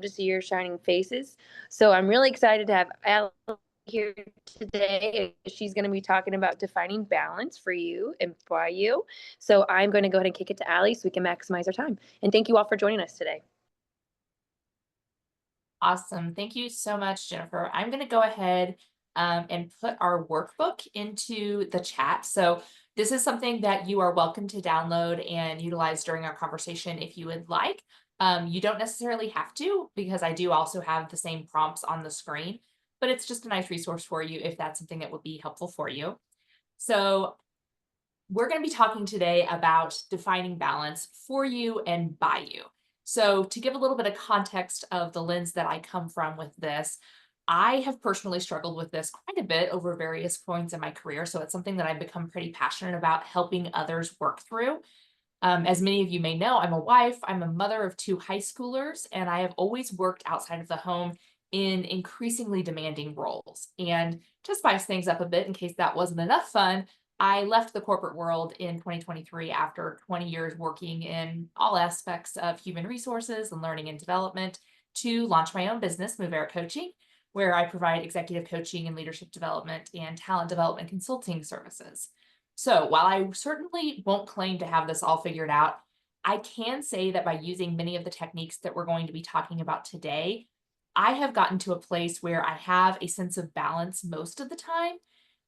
to see your shining faces. So I'm really excited to have Allie here today. She's going to be talking about defining balance for you and by you. So I'm going to go ahead and kick it to Allie so we can maximize our time. And thank you all for joining us today. Awesome. Thank you so much, Jennifer. I'm going to go ahead and put our workbook into the chat. So this is something that you are welcome to download and utilize during our conversation if you would like. You don't necessarily have to, because I do also have the same prompts on the screen, but it's just a nice resource for you if that's something that would be helpful for you. So we're going to be talking today about defining balance for you and by you. So to give a little bit of context of the lens that I come from with this, I have personally struggled with this quite a bit over various points in my career. So it's something that I've become pretty passionate about helping others work through. As many of you may know, I'm a wife, I'm a mother of 2 high schoolers, and I have always worked outside of the home in increasingly demanding roles. And to spice things up a bit, in case that wasn't enough fun, I left the corporate world in 2023 after 20 years working in all aspects of human resources and learning and development to launch my own business, Movera Coaching, where I provide executive coaching and leadership development and talent development consulting services. So while I certainly won't claim to have this all figured out, I can say that by using many of the techniques that we're going to be talking about today, I have gotten to a place where I have a sense of balance most of the time.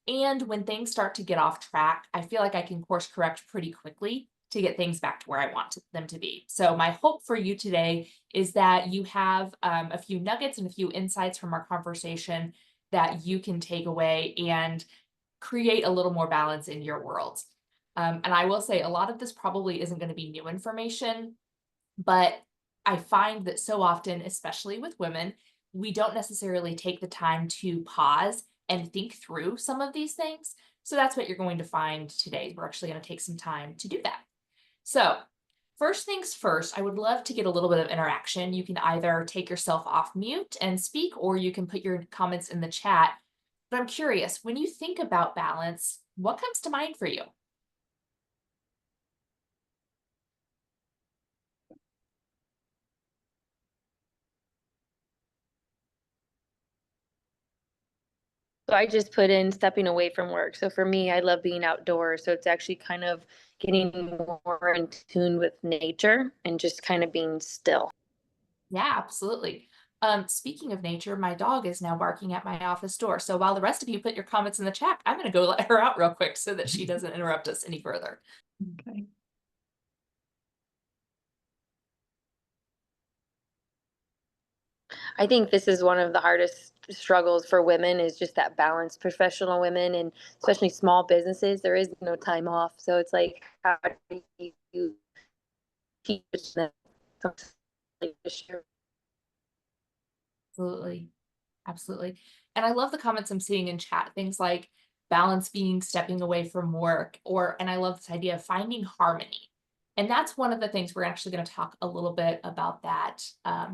And when things start to get off track, I feel like I can course correct pretty quickly to get things back to where I want them to be. So my hope for you today is that you have a few nuggets and a few insights from our conversation that you can take away and create a little more balance in your world. And I will say a lot of this probably isn't going to be new information, but I find that so often, especially with women, we don't necessarily take the time to pause and think through some of these things. So that's what you're going to find today. We're actually going to take some time to do that. So first things first, I would love to get a little bit of interaction. You can either take yourself off mute and speak, or you can put your comments in the chat. But I'm curious, when you think about balance, what comes to mind for you? So I just put in stepping away from work. So for me, I love being outdoors. So it's actually kind of getting more in tune with nature and just kind of being still. Yeah, absolutely. Speaking of nature, my dog is now barking at my office door. So while the rest of you put your comments in the chat, I'm going to go let her out real quick so that she doesn't interrupt us any further. Okay. I think this is one of the hardest struggles for women is just that balance. Professional women and especially small businesses, there is no time off. So it's like, how do you teach them? Absolutely. Absolutely. And I love the comments I'm seeing in chat, things like balance being stepping away from work, and I love this idea of finding harmony. And that's one of the things we're actually going to talk a little bit about that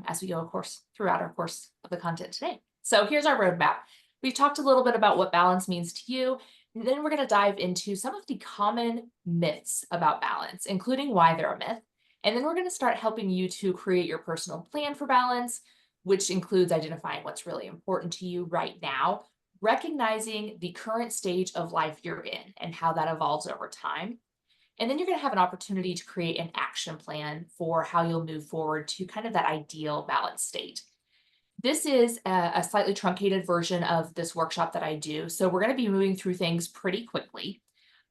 as we go, of course, throughout our course of the content today. So here's our roadmap. We've talked a little bit about what balance means to you. And then we're going to dive into some of the common myths about balance, including why they're a myth. And then we're going to start helping you to create your personal plan for balance, which includes identifying what's really important to you right now, recognizing the current stage of life you're in and how that evolves over time. And then you're going to have an opportunity to create an action plan for how you'll move forward to kind of that ideal balance state. This is a slightly truncated version of this workshop that I do. So we're going to be moving through things pretty quickly.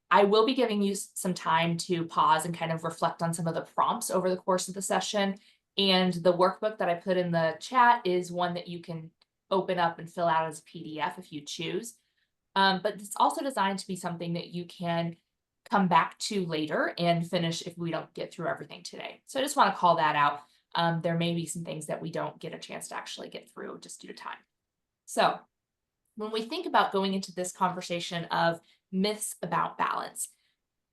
I will be giving you some time to pause and kind of reflect on some of the prompts over the course of the session. And the workbook that I put in the chat is one that you can open up and fill out as a PDF if you choose. But it's also designed to be something that you can come back to later and finish if we don't get through everything today. So I just want to call that out. There may be some things that we don't get a chance to actually get through just due to time. So when we think about going into this conversation of myths about balance,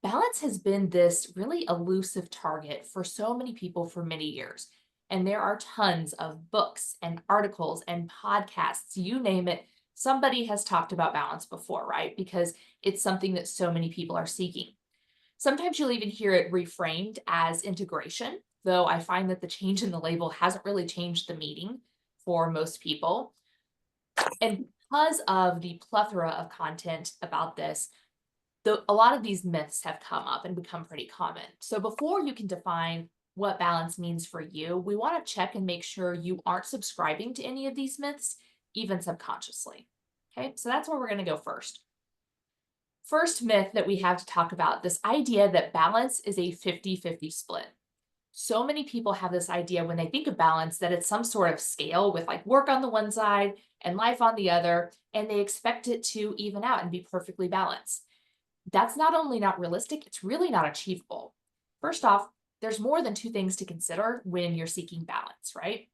balance has been this really elusive target for so many people for many years. And there are tons of books and articles and podcasts, you name it. Somebody has talked about balance before, right? Because it's something that so many people are seeking. Sometimes you'll even hear it reframed as integration, though I find that the change in the label hasn't really changed the meaning for most people. And because of the plethora of content about this, a lot of these myths have come up and become pretty common. So before you can define what balance means for you, we want to check and make sure you aren't subscribing to any of these myths, even subconsciously. Okay, so that's where we're going to go first. First myth that we have to talk about, this idea that balance is a 50-50 split. So many people have this idea when they think of balance that it's some sort of scale with like work on the one side and life on the other, and they expect it to even out and be perfectly balanced. That's not only not realistic, it's really not achievable. First off, there's more than two things to consider when you're seeking balance, right?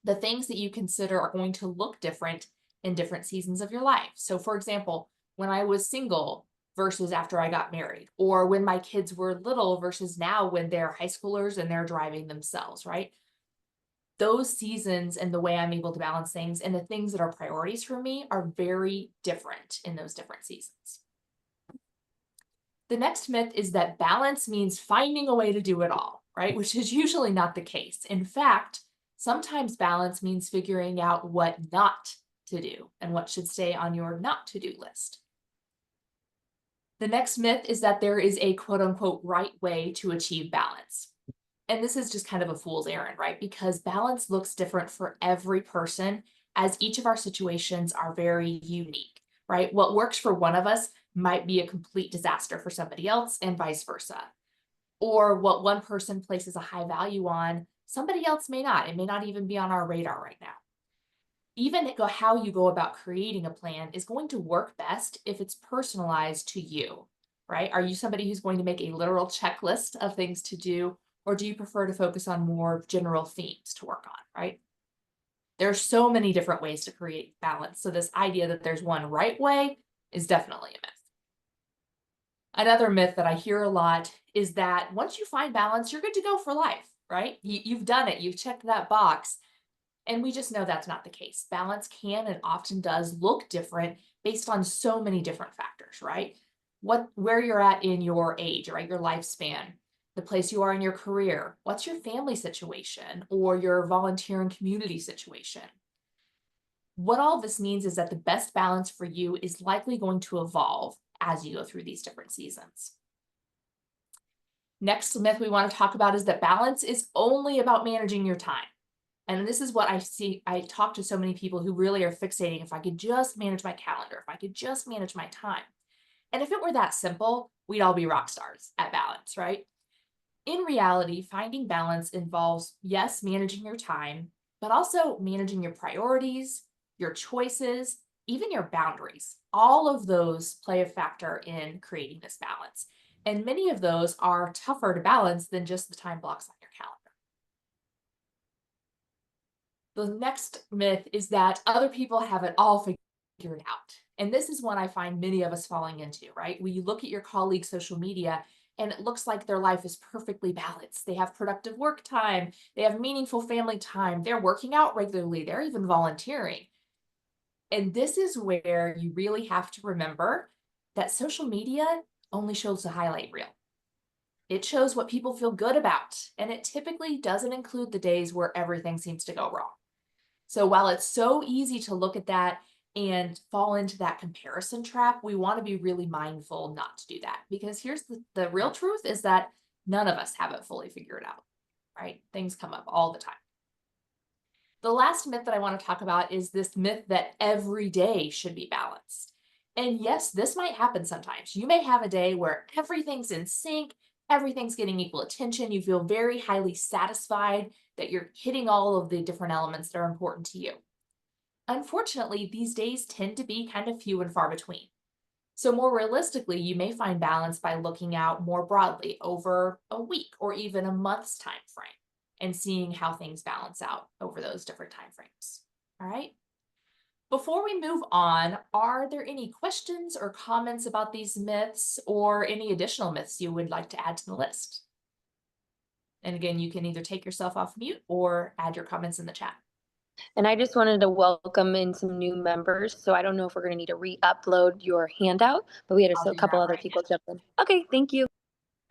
The things that you consider are going to look different in different seasons of your life. So, for example, when I was single versus after I got married, or when my kids were little versus now when they're high schoolers and they're driving themselves, right? Those seasons and the way I'm able to balance things and the things that are priorities for me are very different in those different seasons. The next myth is that balance means finding a way to do it all, right? Which is usually not the case. In fact, sometimes balance means figuring out what not to do and what should stay on your not to do list. The next myth is that there is a quote unquote right way to achieve balance. And this is just kind of a fool's errand, right? Because balance looks different for every person, as each of our situations are very unique, right? What works for one of us might be a complete disaster for somebody else, and vice versa. Or what one person places a high value on, somebody else may not. It may not even be on our radar right now. Even how you go about creating a plan is going to work best if it's personalized to you, right? Are you somebody who's going to make a literal checklist of things to do, or do you prefer to focus on more general themes to work on, right? There are so many different ways to create balance. So this idea that there's one right way is definitely a myth. Another myth that I hear a lot is that once you find balance, you're good to go for life, right? You've done it, you've checked that box. And we just know that's not the case. Balance can and often does look different based on so many different factors, right? Where you're at in your age, right? Your lifespan, the place you are in your career, what's your family situation or your volunteer and community situation. What all this means is that the best balance for you is likely going to evolve as you go through these different seasons. Next myth we want to talk about is that balance is only about managing your time. And this is what I see. I talk to so many people who really are fixating, if I could just manage my calendar, if I could just manage my time. And if it were that simple, we'd all be rock stars at balance, right? In reality, finding balance involves, yes, managing your time, but also managing your priorities, your choices, even your boundaries. All of those play a factor in creating this balance. And many of those are tougher to balance than just the time blocks on your calendar. The next myth is that other people have it all figured out. And this is one I find many of us falling into, right? When you look at your colleagues' social media and it looks like their life is perfectly balanced. They have productive work time, they have meaningful family time, they're working out regularly, they're even volunteering. And this is where you really have to remember that social media only shows the highlight reel. It shows what people feel good about, and it typically doesn't include the days where everything seems to go wrong. So while it's so easy to look at that and fall into that comparison trap, we want to be really mindful not to do that, because here's the real truth is that none of us have it fully figured out, right? Things come up all the time. The last myth that I want to talk about is this myth that every day should be balanced. And yes, this might happen sometimes. You may have a day where everything's in sync, everything's getting equal attention, you feel very highly satisfied that you're hitting all of the different elements that are important to you. Unfortunately, these days tend to be kind of few and far between. So more realistically, you may find balance by looking out more broadly over a week or even a month's time frame and seeing how things balance out over those different time frames. All right. Before we move on, are there any questions or comments about these myths or any additional myths you would like to add to the list? And again, you can either take yourself off mute or add your comments in the chat. And I just wanted to welcome in some new members. So I don't know if we're going to need to re-upload your handout, but we had I'll a do couple that other right now. people jump in. Okay, thank you.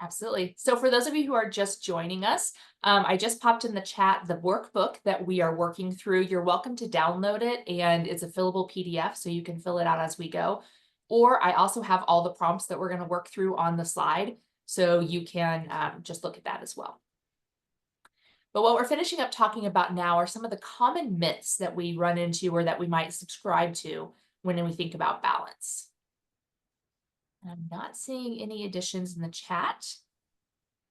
Absolutely. So for those of you who are just joining us, I just popped in the chat the workbook that we are working through. You're welcome to download it, and it's a fillable PDF, so you can fill it out as we go. Or I also have all the prompts that we're going to work through on the slide, so you can just look at that as well. But what we're finishing up talking about now are some of the common myths that we run into or that we might subscribe to when we think about balance. I'm not seeing any additions in the chat.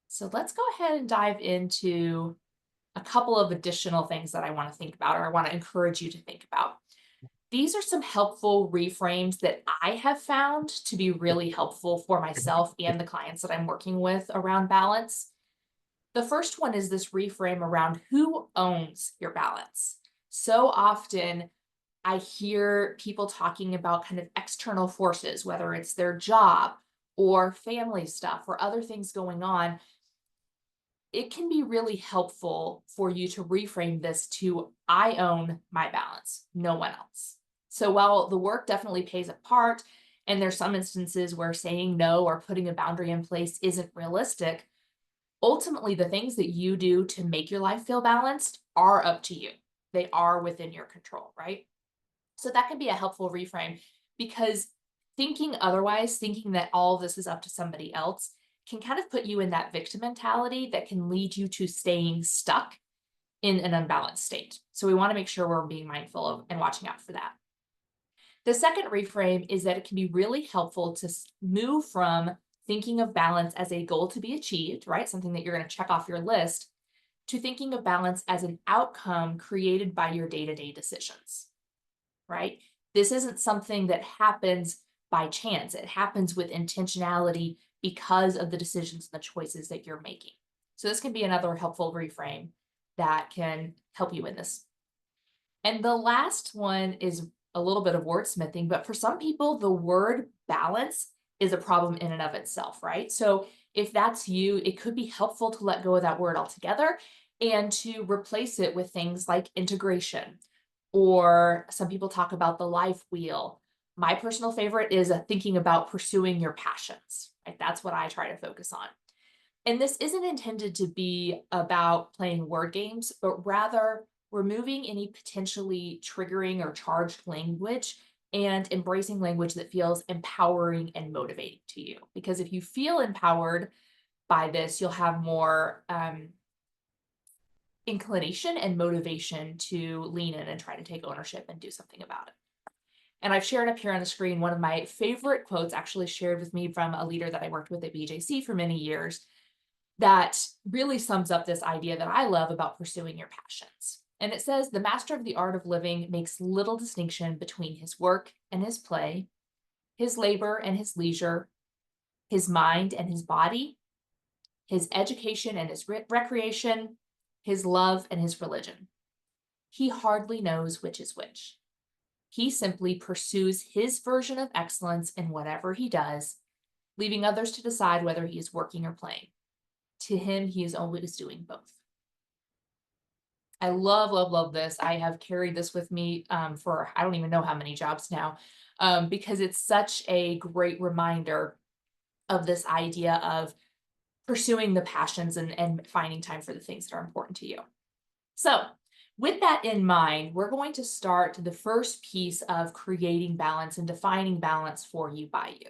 So let's go ahead and dive into a couple of additional things that I want to think about, or I want to encourage you to think about. These are some helpful reframes that I have found to be really helpful for myself and the clients that I'm working with around balance. The first one is this reframe around who owns your balance. So often I hear people talking about kind of external forces, whether it's their job or family stuff or other things going on. It can be really helpful for you to reframe this to I own my balance, no one else. So while the work definitely plays a part, and there's some instances where saying no or putting a boundary in place isn't realistic, ultimately the things that you do to make your life feel balanced are up to you. They are within your control, right? So that can be a helpful reframe, because thinking otherwise, thinking that all of this is up to somebody else, can kind of put you in that victim mentality that can lead you to staying stuck in an unbalanced state. So we want to make sure we're being mindful of and watching out for that. The second reframe is that it can be really helpful to move from thinking of balance as a goal to be achieved, right? Something that you're going to check off your list, to thinking of balance as an outcome created by your day-to-day decisions, right? This isn't something that happens by chance. It happens with intentionality because of the decisions and the choices that you're making. So this can be another helpful reframe that can help you in this. And the last one is a little bit of wordsmithing, but for some people, the word balance is a problem in and of itself, right? So if that's you, it could be helpful to let go of that word altogether and to replace it with things like integration, or some people talk about the life wheel. My personal favorite is thinking about pursuing your passions, right? That's what I try to focus on. And this isn't intended to be about playing word games, but rather removing any potentially triggering or charged language and embracing language that feels empowering and motivating to you. Because if you feel empowered by this, you'll have more inclination and motivation to lean in and try to take ownership and do something about it. And I've shared up here on the screen one of my favorite quotes, actually shared with me from a leader that I worked with at BJC for many years, that really sums up this idea that I love about pursuing your passions. And it says, the master of the art of living makes little distinction between his work and his play, his labor and his leisure, his mind and his body, his education and his recreation, his love and his religion. He hardly knows which is which. He simply pursues his version of excellence in whatever he does, leaving others to decide whether he is working or playing. To him, he is always doing both. I love, love, love this. I have carried this with me for I don't even know how many jobs now, because it's such a great reminder of this idea of pursuing the passions and finding time for the things that are important to you. So with that in mind, we're going to start the first piece of creating balance and defining balance for you by you.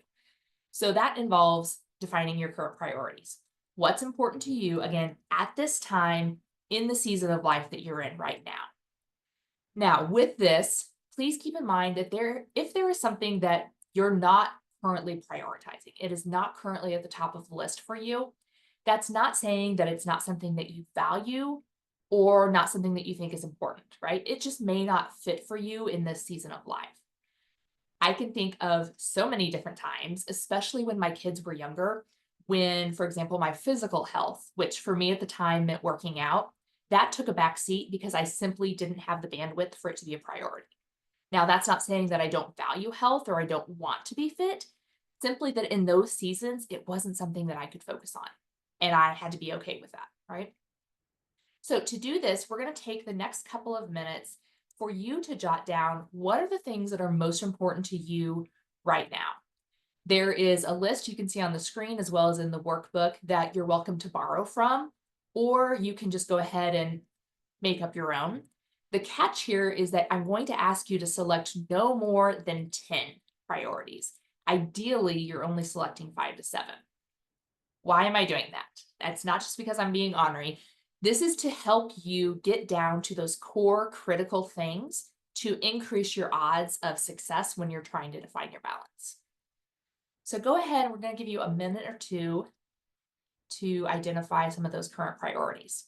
So that involves defining your current priorities. What's important to you, again, at this time in the season of life that you're in right now. Now, with this, please keep in mind that if there is something that you're not currently prioritizing, it is not currently at the top of the list for you, that's not saying that it's not something that you value or not something that you think is important, right? It just may not fit for you in this season of life. I can think of so many different times, especially when my kids were younger, when, for example, my physical health, which for me at the time meant working out, that took a back seat because I simply didn't have the bandwidth for it to be a priority. Now, that's not saying that I don't value health or I don't want to be fit, simply that in those seasons, it wasn't something that I could focus on. And I had to be okay with that, right? So to do this, we're going to take the next couple of minutes for you to jot down what are the things that are most important to you right now. There is a list you can see on the screen as well as in the workbook that you're welcome to borrow from, or you can just go ahead and make up your own. The catch here is that I'm going to ask you to select no more than 10 priorities. Ideally, you're only selecting 5 to 7. Why am I doing that? That's not just because I'm being ornery. This is to help you get down to those core critical things to increase your odds of success when you're trying to define your balance. So go ahead, we're going to give you a minute or two to identify some of those current priorities.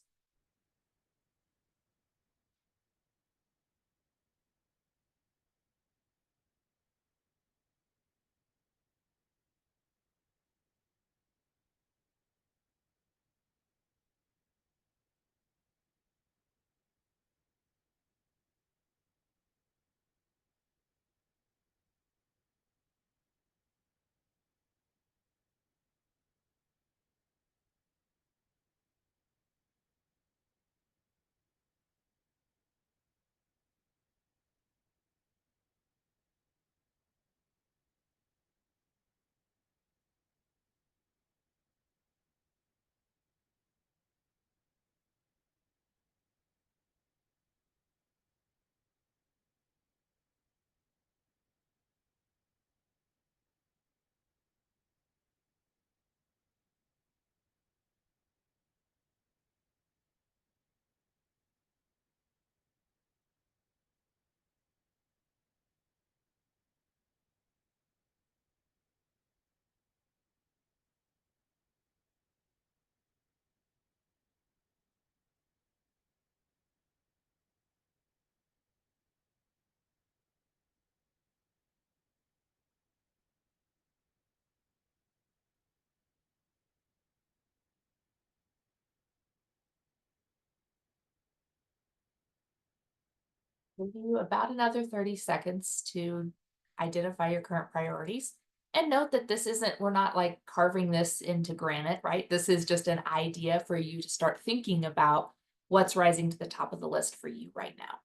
Give you about another 30 seconds to identify your current priorities. And note that this isn't, we're not like carving this into granite, right? This is just an idea for you to start thinking about what's rising to the top of the list for you right now.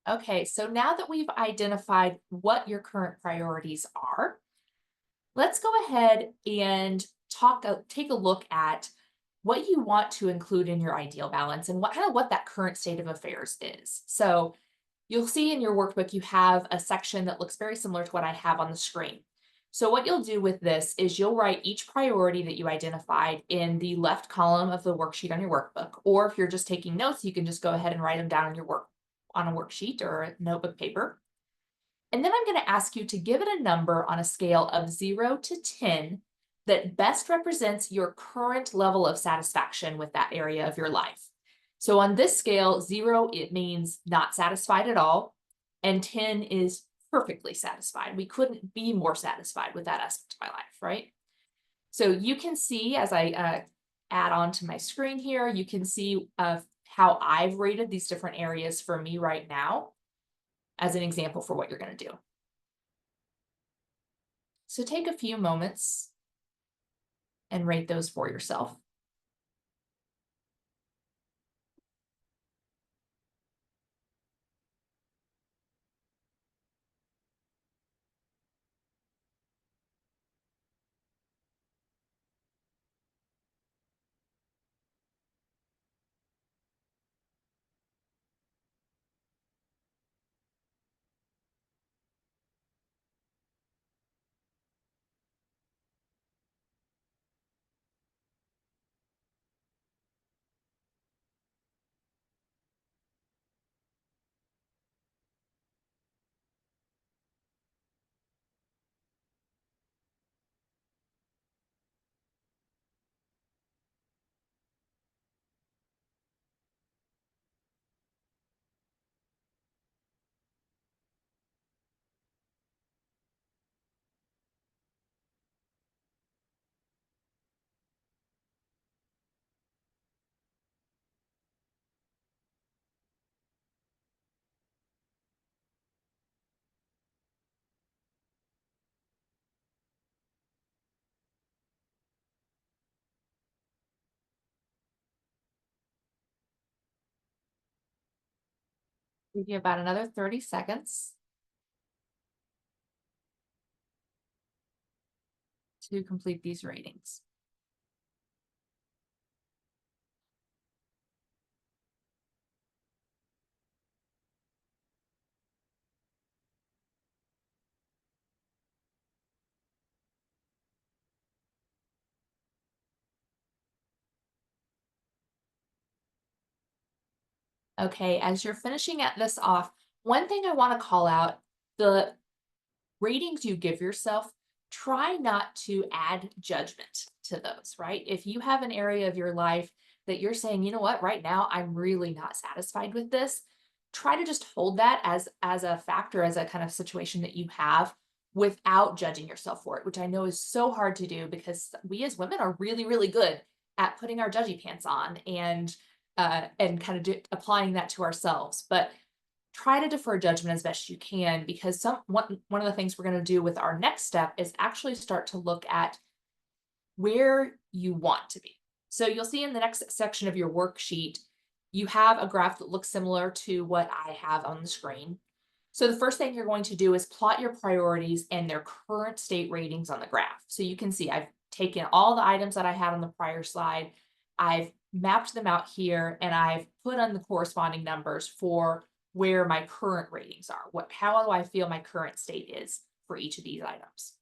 Okay, so now that we've identified what your current priorities are, let's go ahead and take a look at what you want to include in your ideal balance and what kind of what that current state of affairs is. So you'll see in your workbook, you have a section that looks very similar to what I have on the screen. So what you'll do with this is you'll write each priority that you identified in the left column of the worksheet on your workbook. Or if you're just taking notes, you can just go ahead and write them down on a worksheet or a notebook paper. And then I'm going to ask you to give it a number on a scale of 0 to 10 that best represents your current level of satisfaction with that area of your life. So on this scale, 0, it means not satisfied at all, and 10 is perfectly satisfied. We couldn't be more satisfied with that aspect of my life, right? So you can see as I add on to my screen here, you can see how I've rated these different areas for me right now as an example for what you're going to do. So take a few moments and rate those for yourself. Give you about another 30 seconds to complete these ratings. Okay, as you're finishing at this off, one thing I want to call out, the ratings you give yourself, try not to add judgment to those, right? If you have an area of your life that you're saying, you know what, right now I'm really not satisfied with this, try to just hold that as a factor, as a kind of situation that you have without judging yourself for it, which I know is so hard to do because we as women are really, really good at putting our judgy pants on and kind of applying that to ourselves. But try to defer judgment as best you can, because one of the things we're going to do with our next step is actually start to look at where you want to be. So you'll see in the next section of your worksheet, you have a graph that looks similar to what I have on the screen. So the first thing you're going to do is plot your priorities and their current state ratings on the graph. So you can see I've taken all the items that I had on the prior slide, I've mapped them out here, and I've put on the corresponding numbers for where my current ratings are. How do I feel my current state is for each of these items?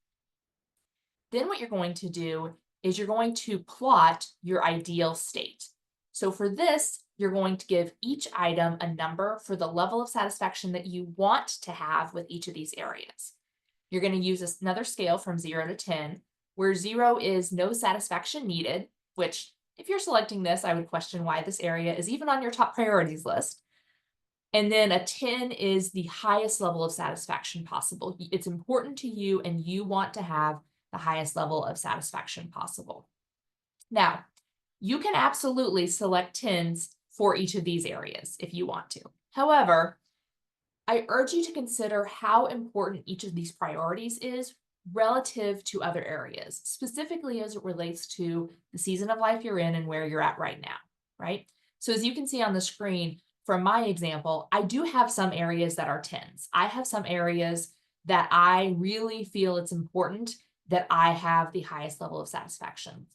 Then what you're going to do is you're going to plot your ideal state. So for this, you're going to give each item a number for the level of satisfaction that you want to have with each of these areas. You're going to use another scale from 0 to 10, where 0 is no satisfaction needed, which if you're selecting this, I would question why this area is even on your top priorities list. And then a 10 is the highest level of satisfaction possible. It's important to you and you want to have the highest level of satisfaction possible. Now, you can absolutely select 10s for each of these areas if you want to. However, I urge you to consider how important each of these priorities is relative to other areas, specifically as it relates to the season of life you're in and where you're at right now, right? So as you can see on the screen, from my example, I do have some areas that are 10s. I have some areas that I really feel it's important that I have the highest level of satisfaction.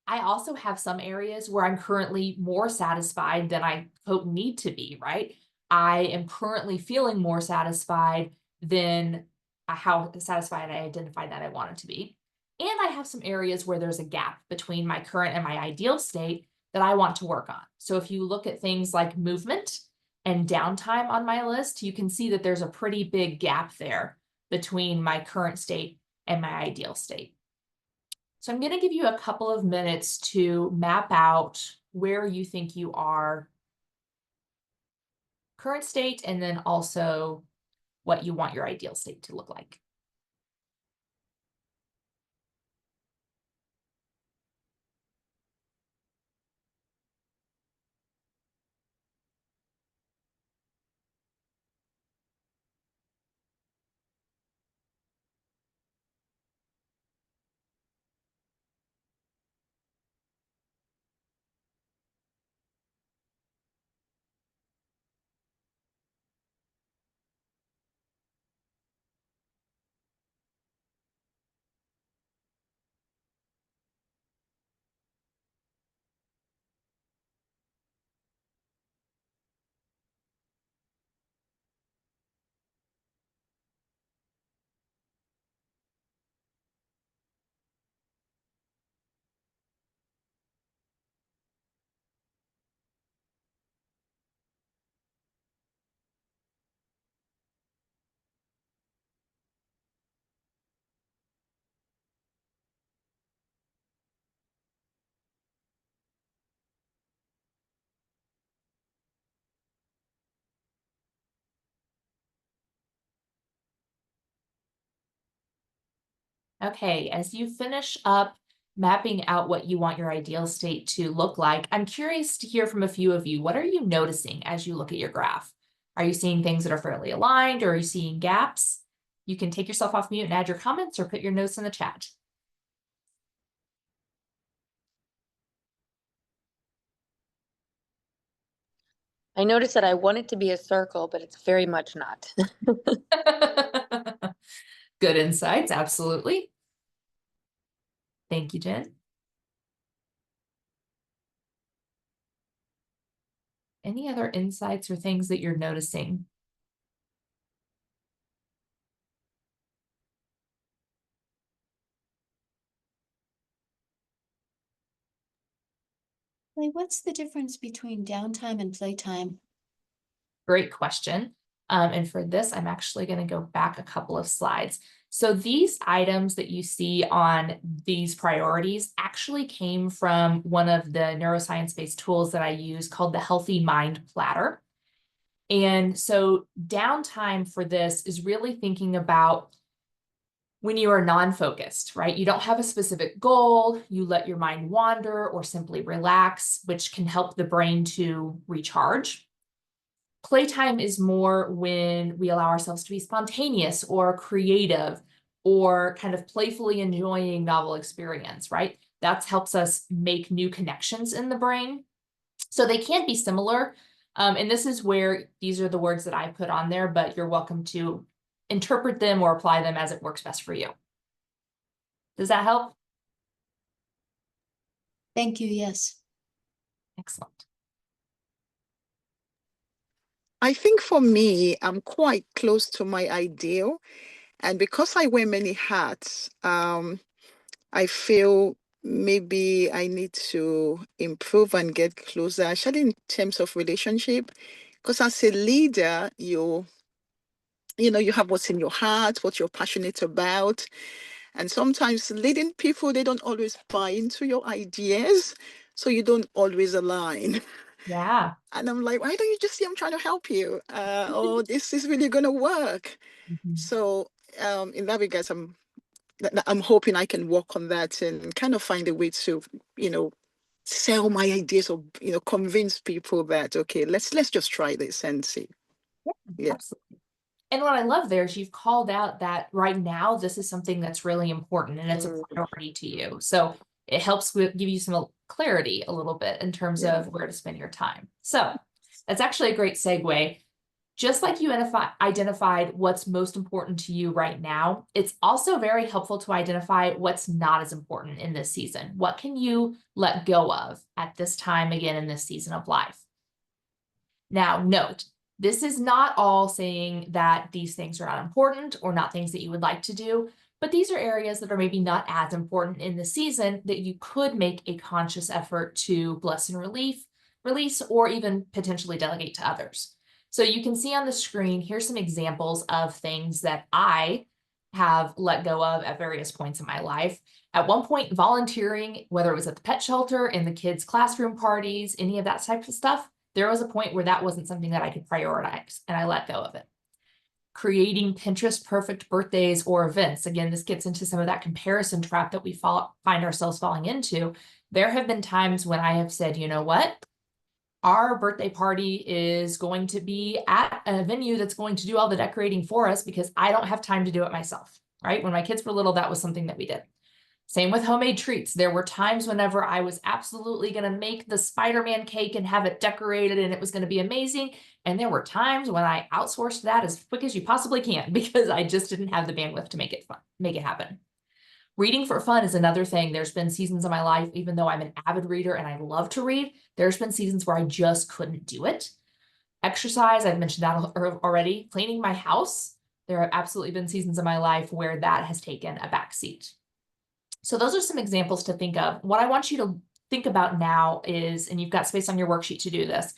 I also have some areas where I'm currently more satisfied than I need to be, right? I am currently feeling more satisfied than how satisfied I identified that I wanted to be. And I have some areas where there's a gap between my current and my ideal state that I want to work on. So if you look at things like movement and downtime on my list, you can see that there's a pretty big gap there between my current state and my ideal state. So I'm going to give you a couple of minutes to map out where you think you are, current state, and then also what you want your ideal state to look like. Okay, as you finish up mapping out what you want your ideal state to look like, I'm curious to hear from a few of you. What are you noticing as you look at your graph? Are you seeing things that are fairly aligned, or are you seeing gaps? You can take yourself off mute and add your comments or put your notes in the chat. I noticed that I want it to be a circle, but it's very much not. Good insights, absolutely. Thank you, Jen. Any other insights or things that you're noticing? Like, what's the difference between downtime and playtime? Great question. And for this, I'm actually going to go back a couple of slides. So these items that you see on these priorities actually came from one of the neuroscience-based tools that I use called the Healthy Mind Platter. And so downtime for this is really thinking about when you are non-focused, right? You don't have a specific goal, you let your mind wander or simply relax, which can help the brain to recharge. Playtime is more when we allow ourselves to be spontaneous or creative or kind of playfully enjoying novel experience, right? That helps us make new connections in the brain. So they can be similar. And this is where these are the words that I put on there, but you're welcome to interpret them or apply them as it works best for you. Does that help? Thank you, yes. Excellent. I think for me, I'm quite close to my ideal. And because I wear many hats, I feel maybe I need to improve and get closer, especially in terms of relationship. Because as a leader, you have what's in your heart, what you're passionate about. And sometimes leading people, they don't always buy into your ideas. So you don't always align. Yeah. And I'm like, why don't you just see I'm trying to help you? Or this is really going to work. Mhm. So in that regard, I'm hoping I can work on that and kind of find a way to, you know, sell my ideas or, convince people that, okay, let's just try this and see. Yeah. Absolutely. And what I love there is you've called out that right now, this is something that's really important and it's a Mm, priority to you. So it helps give you some clarity a little bit in terms yeah. of where to spend your time. So that's actually a great segue. Just like you identified what's most important to you right now, it's also very helpful to identify what's not as important in this season. What can you let go of at this time again in this season of life? Now, note, this is not all saying that these things are not important or not things that you would like to do, but these are areas that are maybe not as important in the season that you could make a conscious effort to bless and release, or even potentially delegate to others. So you can see on the screen, here's some examples of things that I have let go of at various points in my life. At one point, volunteering, whether it was at the pet shelter, in the kids' classroom parties, any of that type of stuff, there was a point where that wasn't something that I could prioritize and I let go of it. Creating Pinterest perfect birthdays or events. Again, this gets into some of that comparison trap that we find ourselves falling into. There have been times when I have said, you know what? Our birthday party is going to be at a venue that's going to do all the decorating for us because I don't have time to do it myself, right? When my kids were little, that was something that we did. Same with homemade treats. There were times whenever I was absolutely going to make the Spider-Man cake and have it decorated and it was going to be amazing. And there were times when I outsourced that as quick as you possibly can because I just didn't have the bandwidth to make it fun, make it happen. Reading for fun is another thing. There's been seasons of my life, even though I'm an avid reader and I love to read, there's been seasons where I just couldn't do it. Exercise, I've mentioned that already. Cleaning my house, there have absolutely been seasons of my life where that has taken a back seat. So those are some examples to think of. What I want you to think about now is, and you've got space on your worksheet to do this,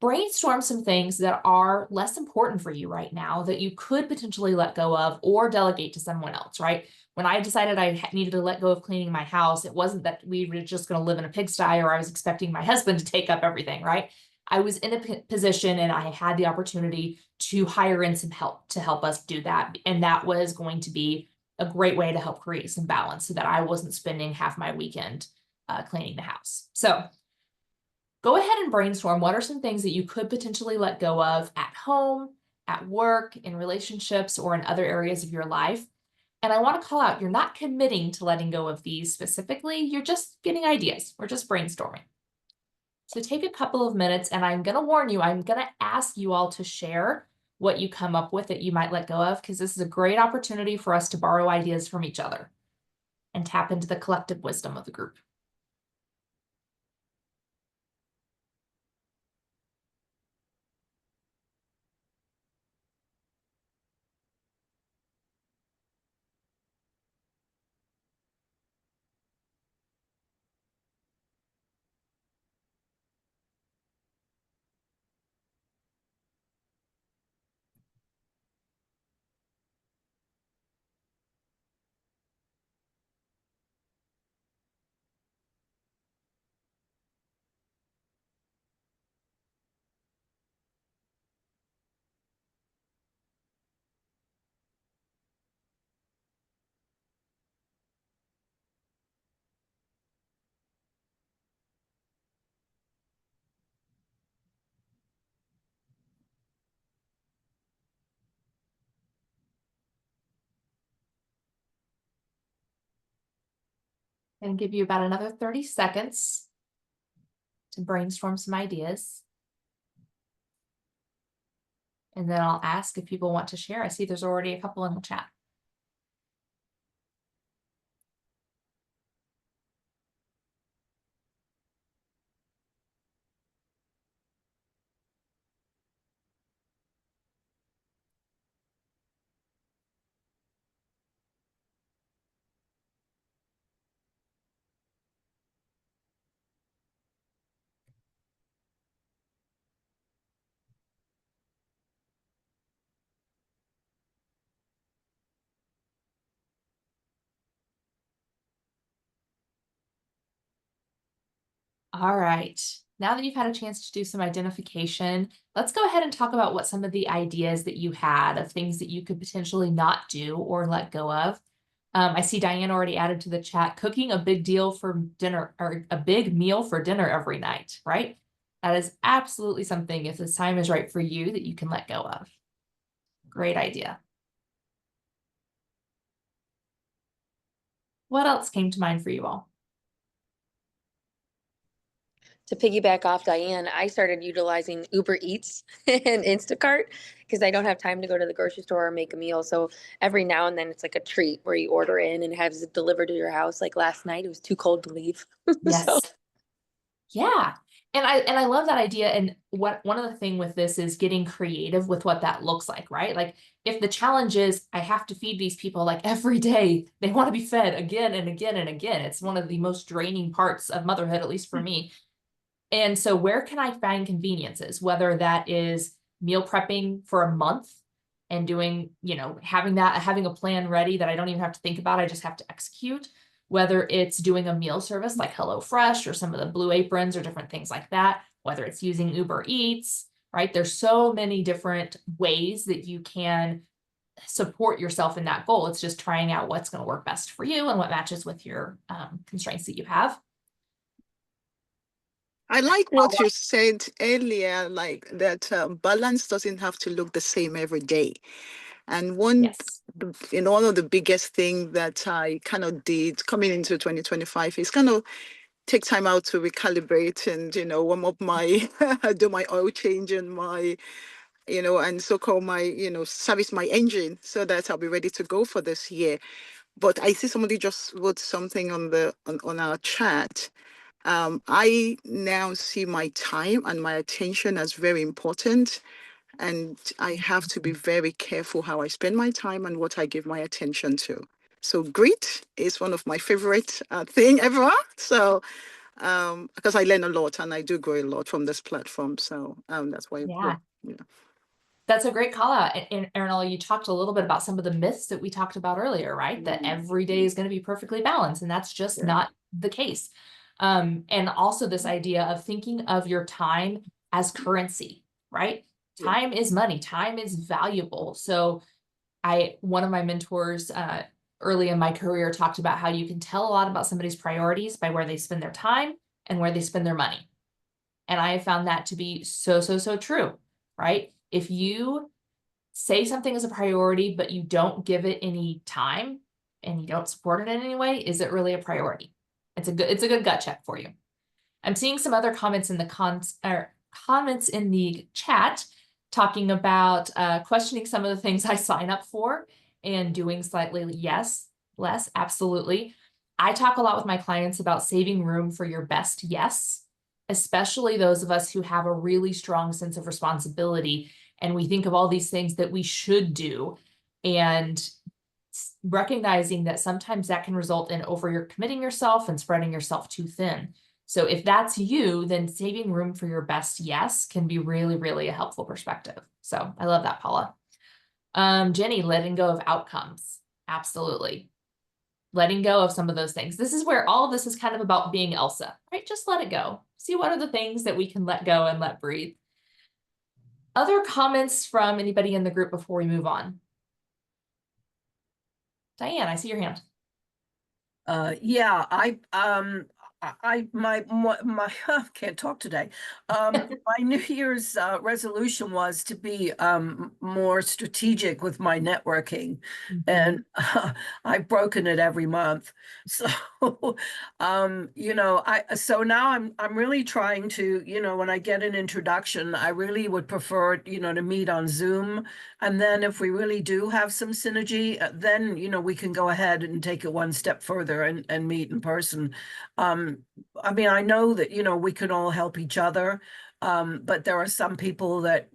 brainstorm some things that are less important for you right now that you could potentially let go of or delegate to someone else, right? When I decided I needed to let go of cleaning my house, it wasn't that we were just going to live in a pigsty or I was expecting my husband to take up everything, right? I was in a position and I had the opportunity to hire in some help to help us do that. And that was going to be a great way to help create some balance so that I wasn't spending half my weekend cleaning the house. So go ahead and brainstorm what are some things that you could potentially let go of at home, at work, in relationships, or in other areas of your life. And I want to call out, you're not committing to letting go of these specifically. You're just getting ideas. We're just brainstorming. So take a couple of minutes, and I'm going to warn you, I'm going to ask you all to share what you come up with that you might let go of, because this is a great opportunity for us to borrow ideas from each other and tap into the collective wisdom of the group. And give you about another 30 seconds to brainstorm some ideas. And then I'll ask if people want to share. I see there's already a couple in the chat. All right. Now that you've had a chance to do some identification, let's go ahead and talk about what some of the ideas that you had of things that you could potentially not do or let go of. I see Diane already added to the chat, cooking a big deal for dinner, or a big meal for dinner every night, right? That is absolutely something, if the time is right for you, that you can let go of. Great idea. What else came to mind for you all? To piggyback off Diane, I started utilizing Uber Eats and Instacart because I don't have time to go to the grocery store or make a meal. So every now and then it's like a treat where you order in and has it delivered to your house. Like last night, it was too cold to leave. Yes. So Yeah. And I love that idea. And one of the thing with this is getting creative with what that looks like, right? Like if the challenge is I have to feed these people like every day, they want to be fed again and again and again. It's one of the most draining parts of motherhood, at least for me. And so where can I find conveniences, whether that is meal prepping for a month and doing, having a plan ready that I don't even have to think about, I just have to execute, whether it's doing a meal service like HelloFresh or some of the Blue Aprons or different things like that, whether it's using Uber Eats, right? There's so many different ways that you can support yourself in that goal. It's just trying out what's going to work best for you and what matches with your constraints that you have. I like what you said earlier, like that balance doesn't have to look the same every day. And Yes. one of the biggest thing that I kind of did coming into 2025 is kind of take time out to recalibrate and, warm up my, do my oil change and my, and so-called my, service my engine so that I'll be ready to go for this year. But I see somebody just wrote something on our chat. I now see my time and my attention as very important. And I have to be very careful how I spend my time and what I give my attention to. So grit is one of my favorite thing ever. So because I learn a lot and I do grow a lot from this platform. So that's why. Yeah. Yeah. That's a great call out. And Erinella, you talked a little bit about some of the myths that we talked about earlier, right? That every day is going to be perfectly balanced, and that's just not the case. And also this idea of thinking of your time as currency, right? Time is money, time is valuable. So one of my mentors early in my career talked about how you can tell a lot about somebody's priorities by where they spend their time and where they spend their money. And I have found that to be so, so, so true, right? If you say something is a priority, but you don't give it any time and you don't support it in any way, is it really a priority? It's a good gut check for you. I'm seeing some other comments in the comments in the chat talking about questioning some of the things I sign up for and doing slightly less. Absolutely. I talk a lot with my clients about saving room for your best yes, especially those of us who have a really strong sense of responsibility and we think of all these things that we should do, and recognizing that sometimes that can result in committing yourself and spreading yourself too thin. So if that's you, then saving room for your best yes can be really, really a helpful perspective. So I love that, Paula. Jenny, letting go of outcomes. Absolutely. Letting go of some of those things. This is where all of this is kind of about being Elsa, right? Just let it go. See what are the things that we can let go and let breathe. Other comments from anybody in the group before we move on? Diane, I see your hand. Yeah, my I can't talk today. My New Year's resolution was to be more strategic with my networking, and I've broken it every month. So, so now I'm really trying to, when I get an introduction, I really would prefer, to meet on Zoom, and then if we really do have some synergy, then we can go ahead and take it one step further and meet in person. I mean, I know that, we can all help each other. But there are some people that,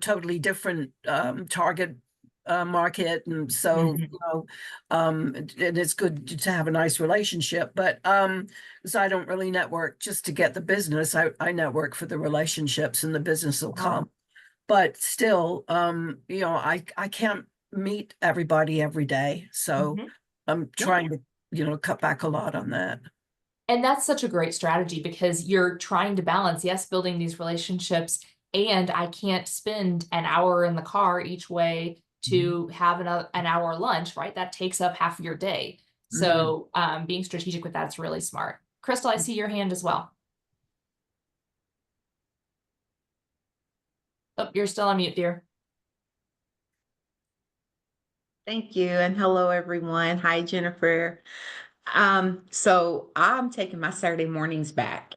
totally different target market. And so, and it's good to have a nice relationship. But because I don't really network just to get the business, I network for the relationships, and the business will come. But still, I can't meet everybody every day. So I'm trying to, cut back a lot on that. And that's such a great strategy because you're trying to balance, yes, building these relationships, and I can't spend an hour in the car each way to have an hour lunch, right? That takes up half of your day. So being strategic with that's really smart. Crystal, I see your hand as well. Oh, you're still on mute, dear. Thank you. And hello, everyone. Hi, Jennifer. So I'm taking my Saturday mornings back.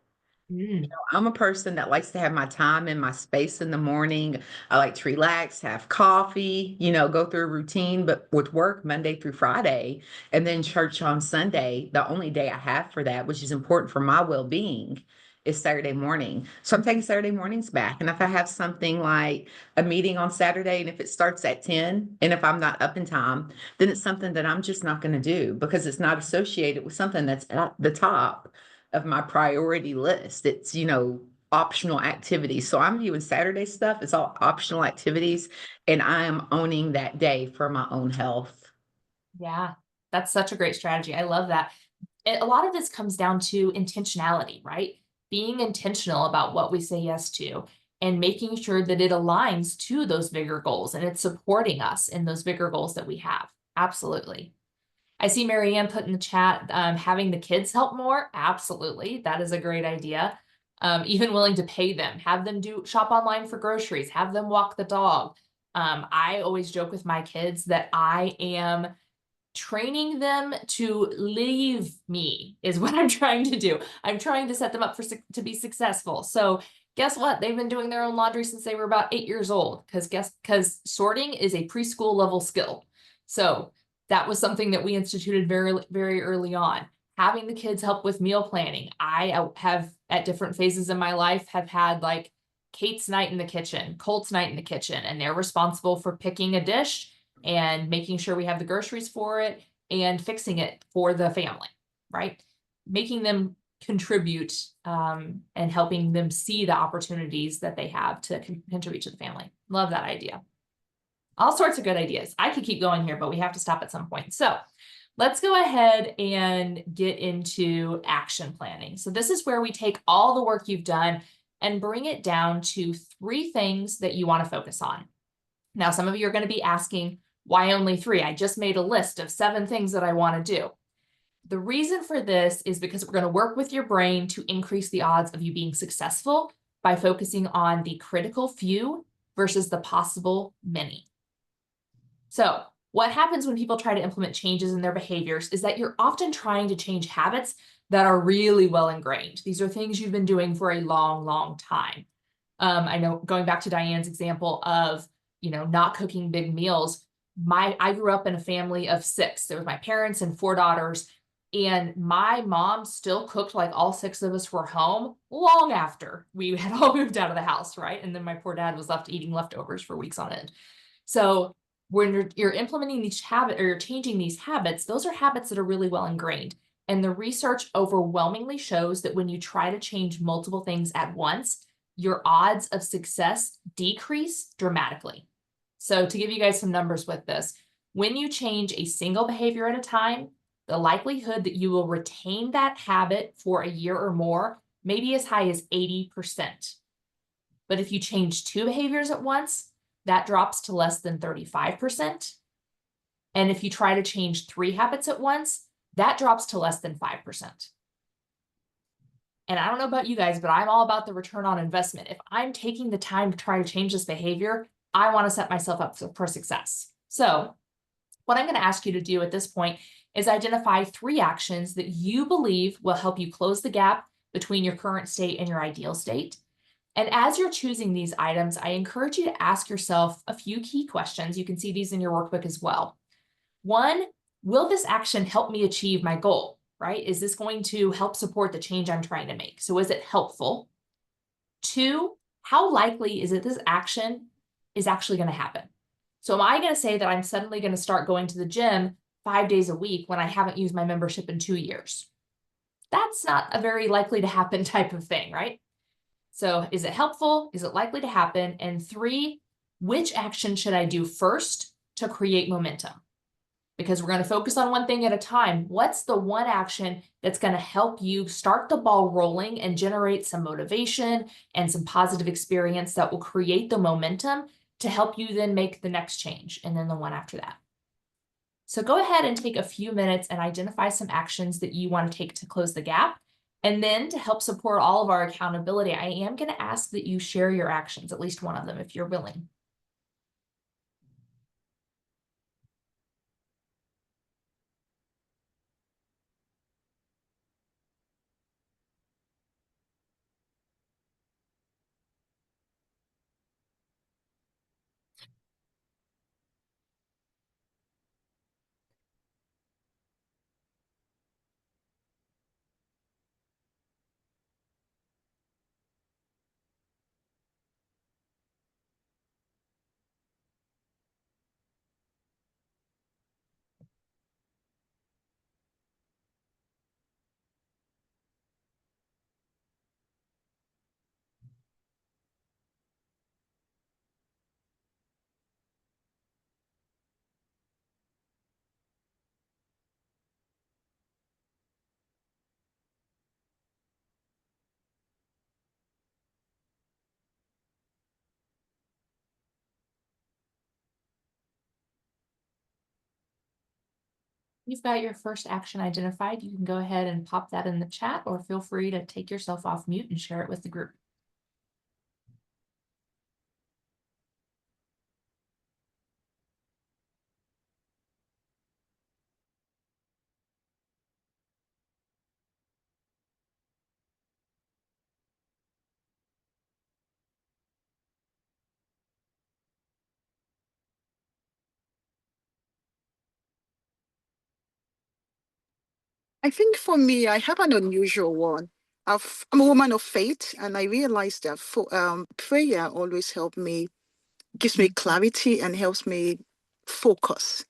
I'm a person that likes to have my time and my space in the morning. I like to relax, have coffee, go through a routine, but with work Monday through Friday and then church on Sunday, the only day I have for that, which is important for my well-being, is Saturday morning. So I'm taking Saturday mornings back. And if I have something like a meeting on Saturday, and if it starts at 10, and if I'm not up in time, then it's something that I'm just not going to do because it's not associated with something that's at the top of my priority list. It's, optional activities. So I'm viewing Saturday stuff. It's all optional activities. And I am owning that day for my own health. Yeah, that's such a great strategy. I love that. A lot of this comes down to intentionality, right? Being intentional about what we say yes to and making sure that it aligns to those bigger goals and it's supporting us in those bigger goals that we have. Absolutely. I see Marianne put in the chat, having the kids help more. Absolutely. That is a great idea. Even willing to pay them, have them shop online for groceries, have them walk the dog. I always joke with my kids that I am training them to leave me is what I'm trying to do. I'm trying to set them up to be successful. So guess what? They've been doing their own laundry since they were about 8 years old because sorting is a preschool level skill. So that was something that we instituted very, very early on. Having the kids help with meal planning. I have at different phases in my life have had like Kate's night in the kitchen, Colt's night in the kitchen, and they're responsible for picking a dish and making sure we have the groceries for it and fixing it for the family, right? Making them contribute and helping them see the opportunities that they have to contribute to the family. Love that idea. All sorts of good ideas. I could keep going here, but we have to stop at some point. So let's go ahead and get into action planning. So this is where we take all the work you've done and bring it down to 3 things that you want to focus on. Now, some of you are going to be asking, why only 3? I just made a list of 7 things that I want to do. The reason for this is because we're going to work with your brain to increase the odds of you being successful by focusing on the critical few versus the possible many. So what happens when people try to implement changes in their behaviors is that you're often trying to change habits that are really well ingrained. These are things you've been doing for a long, long time. I know, going back to Diane's example of, not cooking big meals, I grew up in a family of 6. There was my parents and 4 daughters, and my mom still cooked like all 6 of us were home long after we had all moved out of the house, right? And then my poor dad was left eating leftovers for weeks on end. So when you're implementing these habits, or you're changing these habits, those are habits that are really well ingrained. And the research overwhelmingly shows that when you try to change multiple things at once, your odds of success decrease dramatically. So to give you guys some numbers with this, when you change a single behavior at a time, the likelihood that you will retain that habit for a year or more may be as high as 80%. But if you change 2 behaviors at once, that drops to less than 35%. And if you try to change 3 habits at once, that drops to less than 5%. And I don't know about you guys, but I'm all about the return on investment. If I'm taking the time to try to change this behavior, I want to set myself up for success. So what I'm going to ask you to do at this point is identify 3 actions that you believe will help you close the gap between your current state and your ideal state. And as you're choosing these items, I encourage you to ask yourself a few key questions. You can see these in your workbook as well. 1, will this action help me achieve my goal, right? Is this going to help support the change I'm trying to make? So is it helpful? 2, how likely is it this action is actually going to happen? So am I going to say that I'm suddenly going to start going to the gym 5 days a week when I haven't used my membership in 2 years? That's not a very likely to happen type of thing, right? So is it helpful? Is it likely to happen? And 3, which action should I do first to create momentum? Because we're going to focus on one thing at a time. What's the one action that's going to help you start the ball rolling and generate some motivation and some positive experience that will create the momentum to help you then make the next change, and then the one after that? So go ahead and take a few minutes and identify some actions that you want to take to close the gap. And then to help support all of our accountability, I am going to ask that you share your actions, at least one of them, if you're willing. You've got your first action identified. You can go ahead and pop that in the chat, or feel free to take yourself off mute and share it with the group. I think for me, I have an unusual one. I'm a woman of faith, and I realized that prayer always gives me clarity and helps me focus.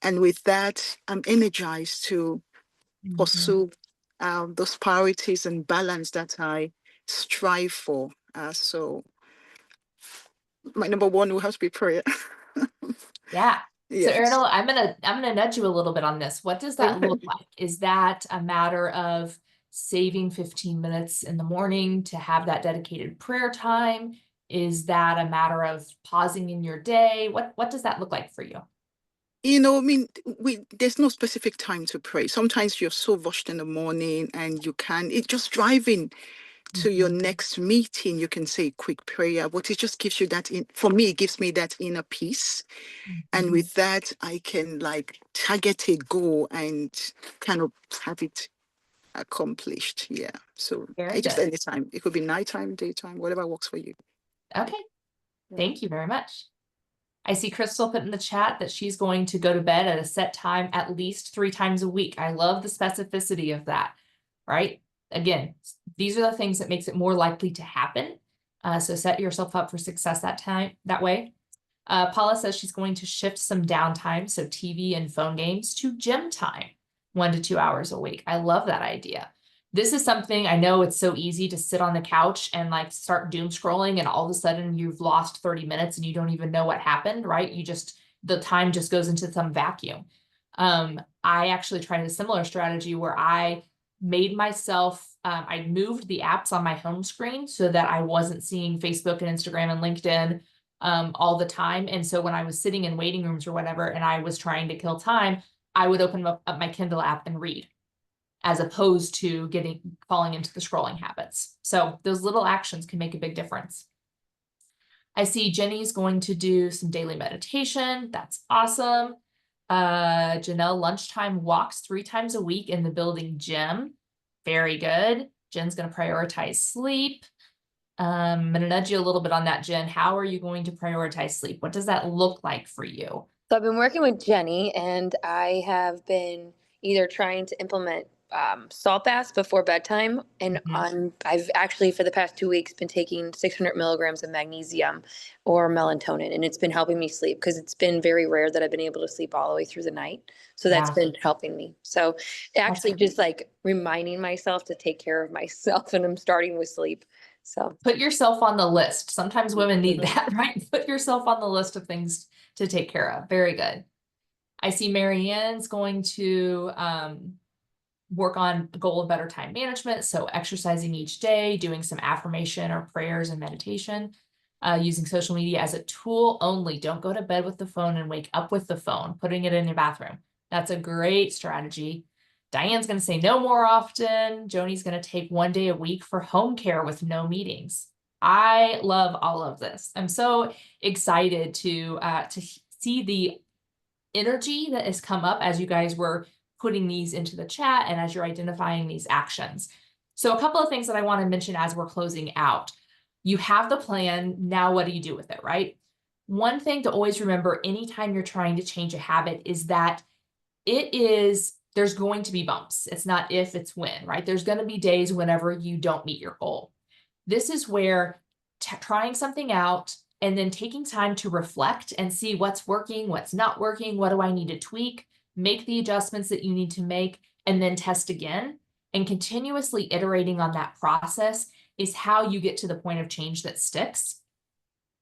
And with that, I'm energized to pursue those priorities and balance that I strive for. So my number one will have to be prayer. Yeah. So Yes. Erno, I'm gonna nudge you a little bit on this. What does that look like? Is that a matter of saving 15 minutes in the morning to have that dedicated prayer time? Is that a matter of pausing in your day? What does that look like for you? I mean, there's no specific time to pray. Sometimes you're so rushed in the morning and it's just driving to your next meeting, you can say a quick prayer, but it just gives you that for me, it gives me that inner peace. And with that, I can like target a goal and kind of have it accomplished. Yeah. So Very it just good. anytime. It could be nighttime, daytime, whatever works for you. Okay. Thank you very much. I see Crystal put in the chat that she's going to go to bed at a set time at least 3 times a week. I love the specificity of that, right? Again, these are the things that makes it more likely to happen. So set yourself up for success that way. Paula says she's going to shift some downtime, so TV and phone games, to gym time, 1 to 2 hours a week. I love that idea. This is something, I know it's so easy to sit on the couch and like start doom scrolling and all of a sudden you've lost 30 minutes and you don't even know what happened, right? The time just goes into some vacuum. I actually tried a similar strategy where I made myself, I moved the apps on my home screen so that I wasn't seeing Facebook and Instagram and LinkedIn all the time. And so when I was sitting in waiting rooms or whatever, and I was trying to kill time, I would open up my Kindle app and read, as opposed to falling into the scrolling habits. So those little actions can make a big difference. I see Jenny's going to do some daily meditation. That's awesome. Janelle, lunchtime walks 3 times a week in the building gym. Very good. Jen's going to prioritize sleep. I'm going to nudge you a little bit on that, Jen. How are you going to prioritize sleep? What does that look like for you? So I've been working with Jenny, and I have been either trying to implement salt baths before bedtime, and I've actually for the past 2 weeks been taking 600 milligrams of magnesium or melatonin, and it's been helping me sleep because it's been very rare that I've been able to sleep all the way through the night. So that's been helping me. So actually just like reminding myself to take care of myself, and I'm starting with sleep. So put yourself on the list. Sometimes women need that, right? Put yourself on the list of things to take care of. Very good. I see Marianne's going to work on a goal of better time management. So exercising each day, doing some affirmation or prayers and meditation, using social media as a tool only. Don't go to bed with the phone and wake up with the phone, putting it in your bathroom. That's a great strategy. Diane's going to say no more often. Joni's going to take 1 day a week for home care with no meetings. I love all of this. I'm so excited to see the energy that has come up as you guys were putting these into the chat and as you're identifying these actions. So a couple of things that I want to mention as we're closing out. You have the plan. Now what do you do with it, right? One thing to always remember anytime you're trying to change a habit is that there's going to be bumps. It's not if, it's when, right? There's going to be days whenever you don't meet your goal. This is where trying something out and then taking time to reflect and see what's working, what's not working, what do I need to tweak, make the adjustments that you need to make, and then test again. And continuously iterating on that process is how you get to the point of change that sticks.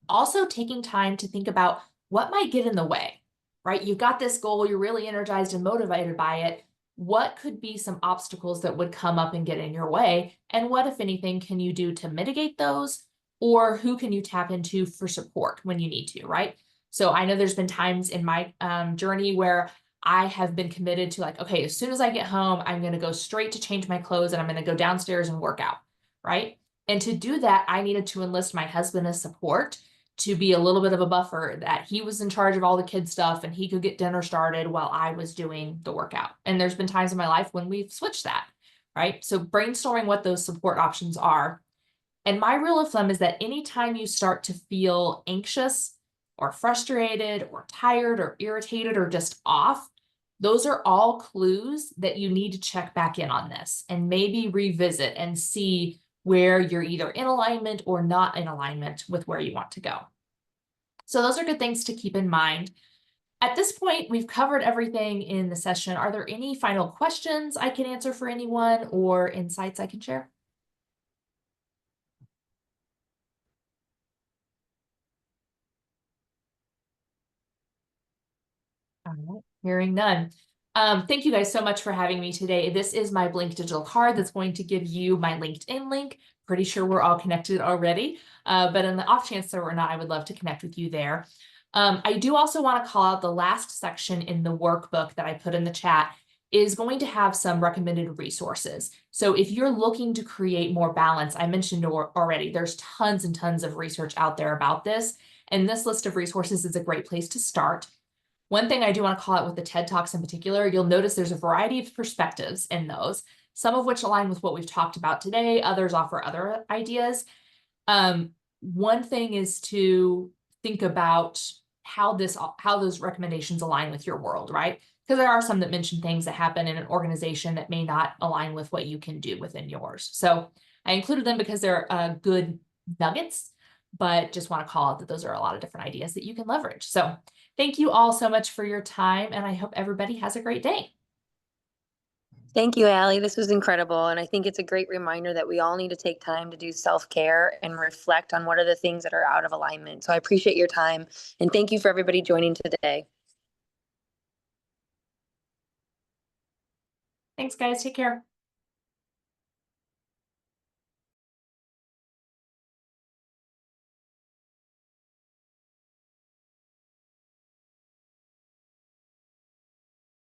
Also taking time to think about what might get in the way, right? You've got this goal, you're really energized and motivated by it. What could be some obstacles that would come up and get in your way? And what, if anything, can you do to mitigate those? Or who can you tap into for support when you need to, right? So I know there's been times in my journey where I have been committed to like, okay, as soon as I get home, I'm going to go straight to change my clothes and I'm going to go downstairs and work out, right? And to do that, I needed to enlist my husband as support, to be a little bit of a buffer, that he was in charge of all the kid stuff and he could get dinner started while I was doing the workout. And there's been times in my life when we've switched that, right? So brainstorming what those support options are. And my rule of thumb is that anytime you start to feel anxious or frustrated or tired or irritated or just off, those are all clues that you need to check back in on this and maybe revisit and see where you're either in alignment or not in alignment with where you want to go. So those are good things to keep in mind. At this point, we've covered everything in the session. Are there any final questions I can answer for anyone or insights I can share? All right, hearing none. Thank you guys so much for having me today. This is my Blink digital card that's going to give you my LinkedIn link. Pretty sure we're all connected already, but in the off chance that we're not, I would love to connect with you there. I do also want to call out the last section in the workbook that I put in the chat is going to have some recommended resources. So if you're looking to create more balance, I mentioned already, there's tons and tons of research out there about this, and this list of resources is a great place to start. One thing I do want to call out with the TED Talks in particular, you'll notice there's a variety of perspectives in those, some of which align with what we've talked about today, others offer other ideas. One thing is to think about how those recommendations align with your world, right? Because there are some that mention things that happen in an organization that may not align with what you can do within yours. So I included them because they're good nuggets, but just want to call out that those are a lot of different ideas that you can leverage. So thank you all so much for your time, and I hope everybody has a great day. Thank you, Allie. This was incredible. And I think it's a great reminder that we all need to take time to do self-care and reflect on what are the things that are out of alignment. So I appreciate your time. And thank you for everybody joining today. Thanks, guys. Take care.